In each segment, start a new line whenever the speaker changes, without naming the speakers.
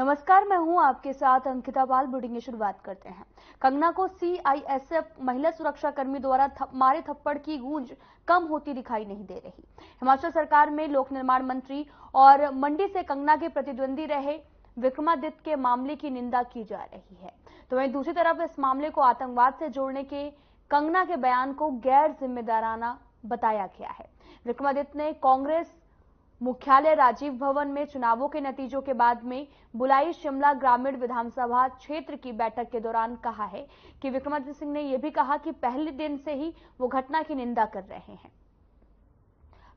नमस्कार, मैं हूं आपके साथ अंकिता पाल। बुलेटिन की शुरुआत करते हैं। कंगना को सीआईएसएफ महिला सुरक्षा कर्मी द्वारा मारे थप्पड़ की गूंज कम होती दिखाई नहीं दे रही। हिमाचल सरकार में लोक निर्माण मंत्री और मंडी से कंगना के प्रतिद्वंदी रहे विक्रमादित्य के मामले की निंदा की जा रही है, तो वहीं दूसरी तरफ इस मामले को आतंकवाद से जोड़ने के कंगना के बयान को गैर जिम्मेदाराना बताया गया है। विक्रमादित्य ने कांग्रेस मुख्यालय राजीव भवन में चुनावों के नतीजों के बाद में बुलाई शिमला ग्रामीण विधानसभा क्षेत्र की बैठक के दौरान कहा है कि विक्रमादित्य सिंह ने यह भी कहा कि पहले दिन से ही वो घटना की निंदा कर रहे हैं।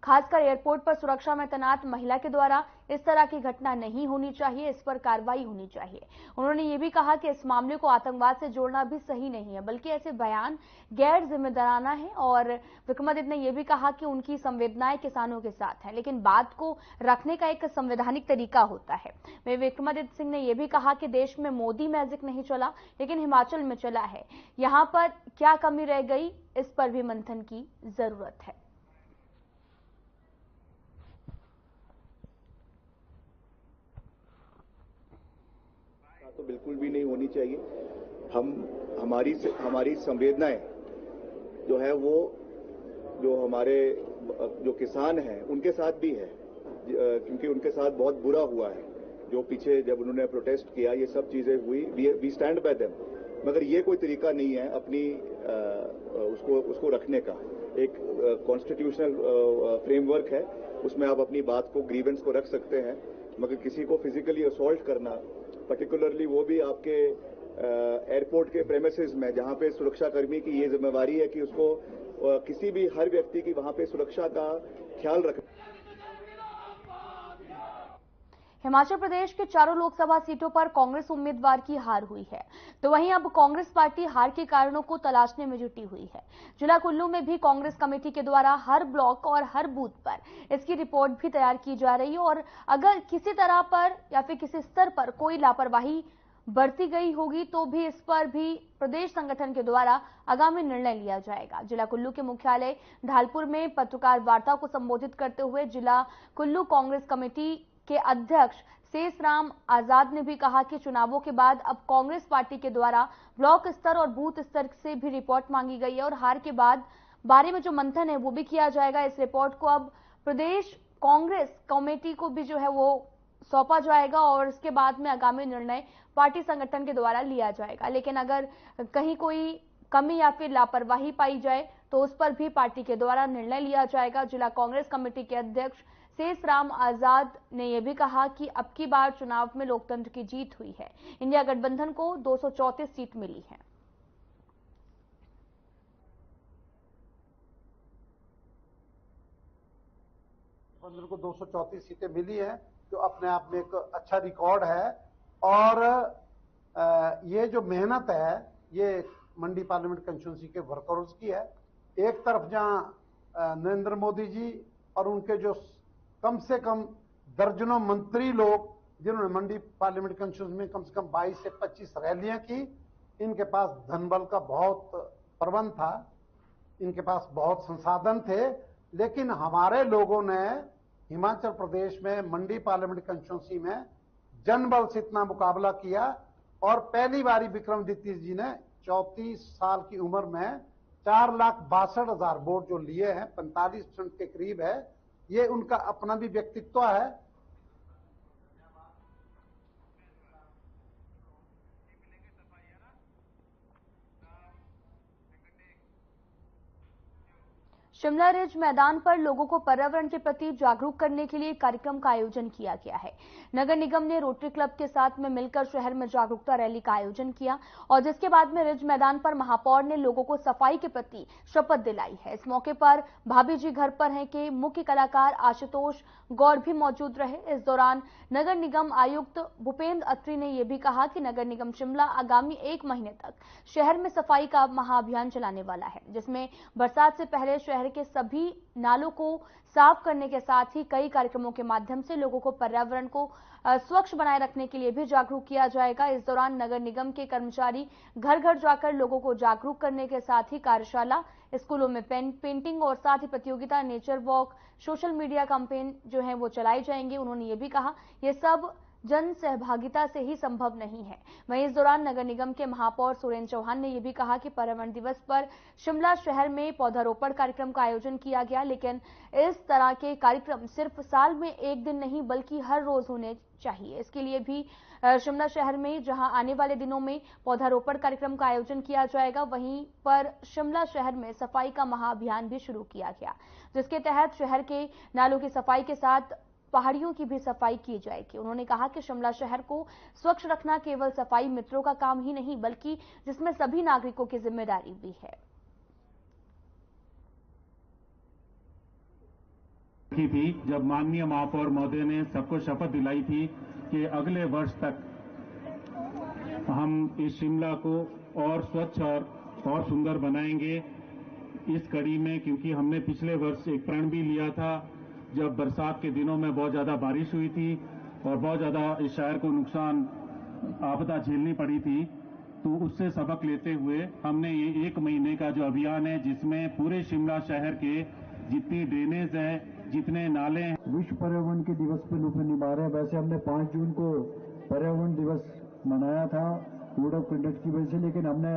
खासकर एयरपोर्ट पर सुरक्षा में तैनात महिला के द्वारा इस तरह की घटना नहीं होनी चाहिए, इस पर कार्रवाई होनी चाहिए। उन्होंने ये भी कहा कि इस मामले को आतंकवाद से जोड़ना भी सही नहीं है, बल्कि ऐसे बयान गैर जिम्मेदाराना है। और विक्रमादित्य ने यह भी कहा कि उनकी संवेदनाएं किसानों के साथ हैं, लेकिन बात को रखने का एक संवैधानिक तरीका होता है। वहीं विक्रमादित्य सिंह ने यह भी कहा कि देश में मोदी मैजिक नहीं चला, लेकिन हिमाचल में चला है। यहां पर क्या कमी रह गई, इस पर भी मंथन की जरूरत है।
तो बिल्कुल भी नहीं होनी चाहिए। हमारी संवेदनाएं जो है वो जो हमारे जो किसान हैं उनके साथ भी है, क्योंकि उनके साथ बहुत बुरा हुआ है। जो पीछे जब उन्होंने प्रोटेस्ट किया, ये सब चीजें हुई, वी स्टैंड बाय देम। मगर ये कोई तरीका नहीं है अपनी उसको रखने का। एक कॉन्स्टिट्यूशनल फ्रेमवर्क है, उसमें आप अपनी बात को, ग्रीवेंस को रख सकते हैं, मगर किसी को फिजिकली असॉल्ट करना, पर्टिकुलरली वो भी आपके एयरपोर्ट के प्रेमिसेस में, जहां पे सुरक्षाकर्मी की ये जिम्मेवारी है कि उसको किसी भी हर व्यक्ति की वहां पे सुरक्षा का ख्याल रखना।
हिमाचल प्रदेश के चारों लोकसभा सीटों पर कांग्रेस उम्मीदवार की हार हुई है, तो वहीं अब कांग्रेस पार्टी हार के कारणों को तलाशने में जुटी हुई है। जिला कुल्लू में भी कांग्रेस कमेटी के द्वारा हर ब्लॉक और हर बूथ पर इसकी रिपोर्ट भी तैयार की जा रही है, और अगर किसी तरह पर या फिर किसी स्तर पर कोई लापरवाही बरती गई होगी तो भी इस पर भी प्रदेश संगठन के द्वारा आगामी निर्णय लिया जाएगा। जिला कुल्लू के मुख्यालय ढालपुर में पत्रकार वार्ता को संबोधित करते हुए जिला कुल्लू कांग्रेस कमेटी के अध्यक्ष शेषराम आजाद ने भी कहा कि चुनावों के बाद अब कांग्रेस पार्टी के द्वारा ब्लॉक स्तर और बूथ स्तर से भी रिपोर्ट मांगी गई है, और हार के बाद बारे में जो मंथन है वो भी किया जाएगा। इस रिपोर्ट को अब प्रदेश कांग्रेस कमेटी को भी जो है वो सौंपा जाएगा, और इसके बाद में आगामी निर्णय पार्टी संगठन के द्वारा लिया जाएगा। लेकिन अगर कहीं कोई कमी या फिर लापरवाही पाई जाए तो उस पर भी पार्टी के द्वारा निर्णय लिया जाएगा। जिला कांग्रेस कमेटी के अध्यक्ष शेषराम आजाद ने यह भी कहा कि अब की बार चुनाव में लोकतंत्र की जीत हुई है। इंडिया गठबंधन को 234 सीट मिली है।
गठबंधन को 234 सीटें मिली है, जो अपने आप में एक अच्छा रिकॉर्ड है। और ये जो मेहनत है ये मंडी पार्लियामेंट कंस्टिट्यूंसी के वर्कर्स की है। एक तरफ जहां नरेंद्र मोदी जी और उनके जो कम से कम दर्जनों मंत्री लोग, जिन्होंने मंडी पार्लियामेंट कंस्टिट्यूंसी में कम से कम 22 से 25 रैलियां की, इनके पास धनबल का बहुत प्रबंध था, इनके पास बहुत संसाधन थे। लेकिन हमारे लोगों ने हिमाचल प्रदेश में मंडी पार्लियामेंट कंस्टिट्यूंसी में जनबल से इतना मुकाबला किया, और पहली बारी विक्रमादित्य जी ने 34 साल की उम्र में 4,62,000 वोट जो लिए हैं, 45% के करीब है। ये उनका अपना भी व्यक्तित्व है।
शिमला रिज मैदान पर लोगों को पर्यावरण के प्रति जागरूक करने के लिए कार्यक्रम का आयोजन किया गया है। नगर निगम ने रोटरी क्लब के साथ में मिलकर शहर में जागरूकता रैली का आयोजन किया, और जिसके बाद में रिज मैदान पर महापौर ने लोगों को सफाई के प्रति शपथ दिलाई है। इस मौके पर भाभी जी घर पर हैं के मुख्य कलाकार आशुतोष गौर भी मौजूद रहे। इस दौरान नगर निगम आयुक्त भूपेंद्र अत्री ने यह भी कहा कि नगर निगम शिमला आगामी 1 महीने तक शहर में सफाई का महाअभियान चलाने वाला है, जिसमें बरसात से पहले शहर के सभी नालों को साफ करने के साथ ही कई कार्यक्रमों के माध्यम से लोगों को पर्यावरण को स्वच्छ बनाए रखने के लिए भी जागरूक किया जाएगा। इस दौरान नगर निगम के कर्मचारी घर घर जाकर लोगों को जागरूक करने के साथ ही कार्यशाला, स्कूलों में पेंटिंग और साथ ही प्रतियोगिता, nature walk, social media campaign जो है वो चलाई जाएंगे। उन्होंने ये भी कहा ये सब जन सहभागिता से ही संभव नहीं है। वहीं इस दौरान नगर निगम के महापौर सुरेंद्र चौहान ने यह भी कहा कि पर्यावरण दिवस पर शिमला शहर में पौधारोपण कार्यक्रम का आयोजन किया गया, लेकिन इस तरह के कार्यक्रम सिर्फ साल में एक दिन नहीं बल्कि हर रोज होने चाहिए। इसके लिए भी शिमला शहर में जहां आने वाले दिनों में पौधारोपण कार्यक्रम का आयोजन किया जाएगा, वहीं पर शिमला शहर में सफाई का महाअभियान भी शुरू किया गया, जिसके तहत शहर के नालों की सफाई के साथ पहाड़ियों की भी सफाई की जाएगी। उन्होंने कहा कि शिमला शहर को स्वच्छ रखना केवल सफाई मित्रों का काम ही नहीं बल्कि जिसमें सभी नागरिकों की जिम्मेदारी भी है।
थी जब माननीय महापौर महोदय ने सबको शपथ दिलाई थी कि अगले वर्ष तक हम इस शिमला को और स्वच्छ और सुंदर बनाएंगे। इस कड़ी में क्योंकि हमने पिछले वर्ष एक प्रण भी लिया था जब बरसात के दिनों में बहुत ज्यादा बारिश हुई थी और बहुत ज्यादा इस शहर को नुकसान आपदा झेलनी पड़ी थी, तो उससे सबक लेते हुए हमने ये 1 महीने का जो अभियान है जिसमें पूरे शिमला शहर के जितनी ड्रेनेज है, जितने नाले हैं,
विश्व पर्यावरण के दिवस पे रूप में निभा रहे हैं। वैसे हमने 5 जून को पर्यावरण दिवस मनाया था कोड ऑफ कंडक्ट की वजह से, लेकिन हमने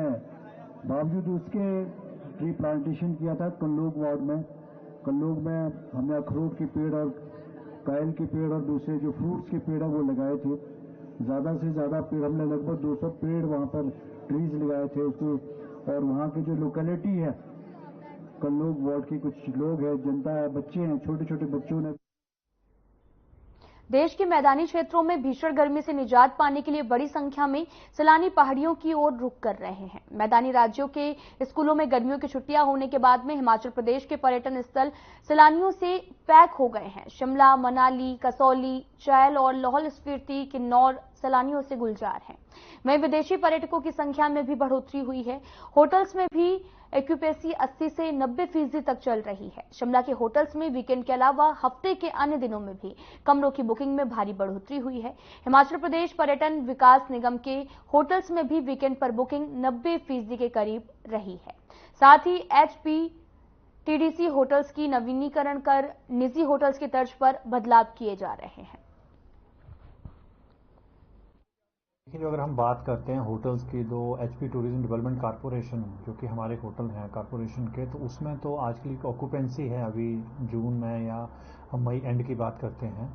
बावजूद उसके ट्री प्लांटेशन किया था कल्लोग वार्ड में। कल्लोग में हमने अखरोट के पेड़ और कायल के पेड़ और दूसरे जो फ्रूट्स के पेड़ है वो लगाए थे। ज्यादा से ज्यादा पेड़ हमने लगभग 200 पेड़ वहां पर ट्रीज लगाए थे उसको। और वहां की जो लोकेलिटी है कल्लोग वार्ड के कुछ लोग हैं, जनता है, बच्चे हैं, छोटे छोटे बच्चों ने
देश के मैदानी क्षेत्रों में भीषण गर्मी से निजात पाने के लिए बड़ी संख्या में सैलानी पहाड़ियों की ओर रुख कर रहे हैं। मैदानी राज्यों के स्कूलों में गर्मियों की छुट्टियां होने के बाद में हिमाचल प्रदेश के पर्यटन स्थल सैलानियों से पैक हो गए हैं। शिमला, मनाली, कसौली, चैल और लाहौल स्पीति, किन्नौर सैलानियों से गुलजार हैं। वहीं विदेशी पर्यटकों की संख्या में भी बढ़ोतरी हुई है। होटल्स में भी एक्यूपेंसी 80 से 90% तक चल रही है। शिमला के होटल्स में वीकेंड के अलावा हफ्ते के अन्य दिनों में भी कमरों की बुकिंग में भारी बढ़ोतरी हुई है। हिमाचल प्रदेश पर्यटन विकास निगम के होटल्स में भी वीकेंड पर बुकिंग 90% के करीब रही है। साथ ही HPTDC होटल्स की नवीनीकरण कर निजी होटल्स की तर्ज पर बदलाव किए जा रहे हैं।
लेकिन अगर हम बात करते हैं होटल्स की, तो HP टूरिज्म डेवलपमेंट कॉरपोरेशन जो कि हमारे होटल हैं कॉरपोरेशन के, तो उसमें तो आजकल की ऑक्यूपेंसी है अभी जून में या हम मई एंड की बात करते हैं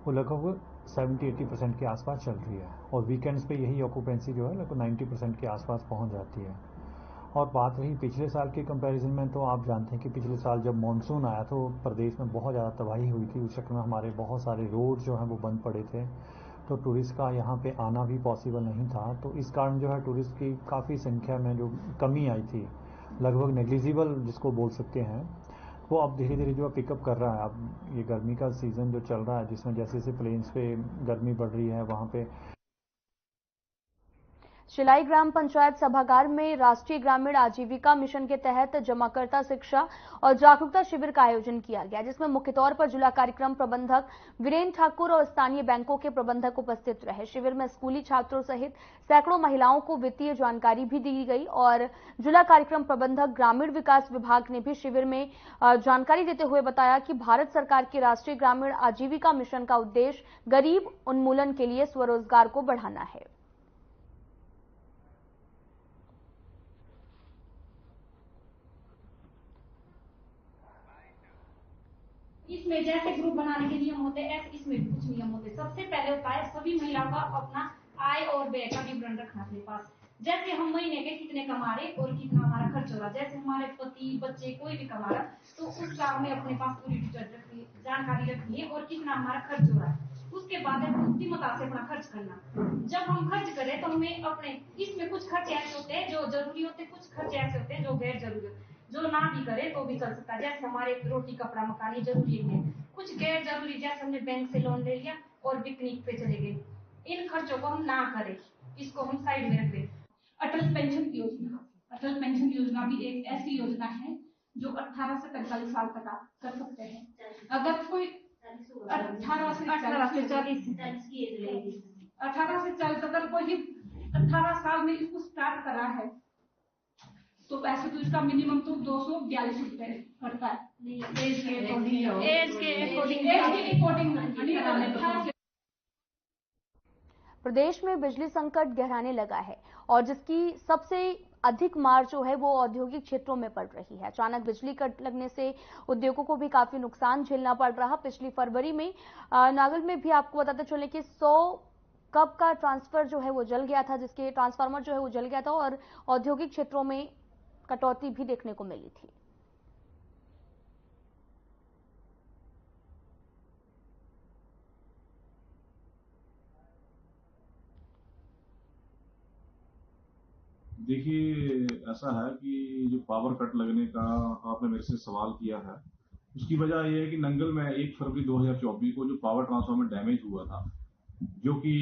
वो लगभग 70-80% के आसपास चल रही है। और वीकेंड्स पे यही ऑक्यूपेंसी जो है लगभग 90% के आसपास पहुंच जाती है। और बात रही पिछले साल के कंपैरिजन में, तो आप जानते हैं कि पिछले साल जब मानसून आया तो प्रदेश में बहुत ज़्यादा तबाही हुई थी। उस चक्कर में हमारे बहुत सारे रोड जो हैं वो बंद पड़े थे, तो टूरिस्ट का यहाँ पे आना भी पॉसिबल नहीं था। तो इस कारण जो है टूरिस्ट की काफ़ी संख्या में जो कमी आई थी, लगभग नेग्लिजिबल जिसको बोल सकते हैं, वो अब धीरे धीरे जो है पिकअप कर रहा है। अब ये गर्मी का सीज़न जो चल रहा है जिसमें जैसे जैसे प्लेन्स पे गर्मी बढ़ रही है वहाँ पे
शिलाई ग्राम पंचायत सभागार में राष्ट्रीय ग्रामीण आजीविका मिशन के तहत जमाकर्ता शिक्षा और जागरूकता शिविर का आयोजन किया गया, जिसमें मुख्य तौर पर जिला कार्यक्रम प्रबंधक वीरेंद्र ठाकुर और स्थानीय बैंकों के प्रबंधक उपस्थित रहे। शिविर में स्कूली छात्रों सहित सैकड़ों महिलाओं को वित्तीय जानकारी भी दी गई और जिला कार्यक्रम प्रबंधक ग्रामीण विकास विभाग ने भी शिविर में जानकारी देते हुए बताया कि भारत सरकार के राष्ट्रीय ग्रामीण आजीविका मिशन का उद्देश्य गरीब उन्मूलन के लिए स्वरोजगार को बढ़ाना है।
इसमें जैसे ग्रुप बनाने के नियम होते हैं ऐसे इसमें भी कुछ नियम होते हैं। सबसे पहले होता है सभी महिलाओं का अपना आय और व्यय का विवरण रखना अपने पास। जैसे हम महीने के कितने कमा रहे और कितना हमारा खर्च हो रहा, जैसे हमारे पति बच्चे कोई भी कमा रहा तो उसका हमें अपने पास पूरी जानकारी रखनी है और कितना हमारा खर्च हो रहा है। उसके बाद बुद्धिमत्ता से अपना खर्च करना। जब हम खर्च करें तो हमें अपने इसमें कुछ खर्च ऐसे होते हैं जो जरूरी होते हैं, कुछ खर्च ऐसे होते हैं जो गैर जरूरी होते हैं, जो ना भी करे तो भी चल सकता है। जैसे हमारे रोटी कपड़ा मकान ये जरूरी है, कुछ गैर जरूरी जैसे हमने बैंक से लोन ले लिया और पिकनिक पे चले गए, इन खर्चों को हम ना करें, इसको हम साइड में रख दें।
अटल पेंशन योजना, अटल पेंशन योजना भी एक ऐसी योजना है जो 18 से 45 साल तक आप कर सकते हैं। अगर कोई 18 से 40 अगर कोई 18 साल में इसको स्टार्ट करा है तो वैसे तो इसका मिनिमम तो 242 रुपए पड़ता है। एज के अकॉर्डिंग
प्रदेश में बिजली संकट गहराने लगा है और जिसकी सबसे अधिक मार जो है वो औद्योगिक क्षेत्रों में पड़ रही है। अचानक बिजली कट लगने से उद्योगों को भी काफी नुकसान झेलना पड़ रहा। पिछली फरवरी में नागल में भी आपको बताते चले कि 100 कब का ट्रांसफर जो है वो जल गया था, जिसके ट्रांसफार्मर जो है वो जल गया था और औद्योगिक क्षेत्रों में कटौती भी देखने को मिली थी।
देखिए, ऐसा है कि जो पावर कट लगने का आपने मेरे से सवाल किया है, उसकी वजह यह है कि नंगल में 1 फरवरी 2024 को जो पावर ट्रांसफार्मर डैमेज हुआ था, जो कि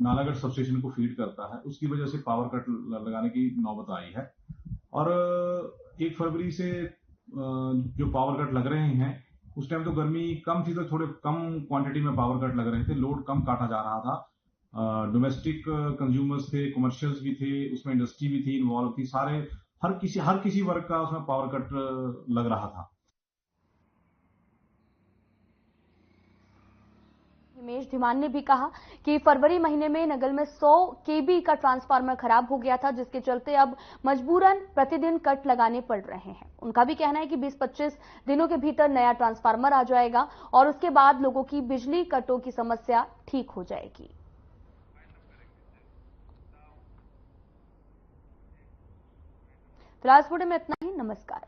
नालागढ़ सबस्टेशन को फीड करता है, उसकी वजह से पावर कट लगाने की नौबत आई है। और 1 फरवरी से जो पावर कट लग रहे हैं, उस टाइम तो गर्मी कम थी, तो थोड़े कम क्वांटिटी में पावर कट लग रहे थे, लोड कम काटा जा रहा था। डोमेस्टिक कंज्यूमर्स थे, कमर्शियल्स भी थे, उसमें इंडस्ट्री भी थी, इन्वॉल्व थी, सारे हर किसी वर्ग का उसमें पावर कट लग रहा था।
हिमेश धीमान ने भी कहा कि फरवरी महीने में नगल में 100 केबी का ट्रांसफार्मर खराब हो गया था, जिसके चलते अब मजबूरन प्रतिदिन कट लगाने पड़ रहे हैं। उनका भी कहना है कि 20-25 दिनों के भीतर नया ट्रांसफार्मर आ जाएगा और उसके बाद लोगों की बिजली कटों की समस्या ठीक हो जाएगी। फिलहाल इस वीडियो में इतना ही। नमस्कार।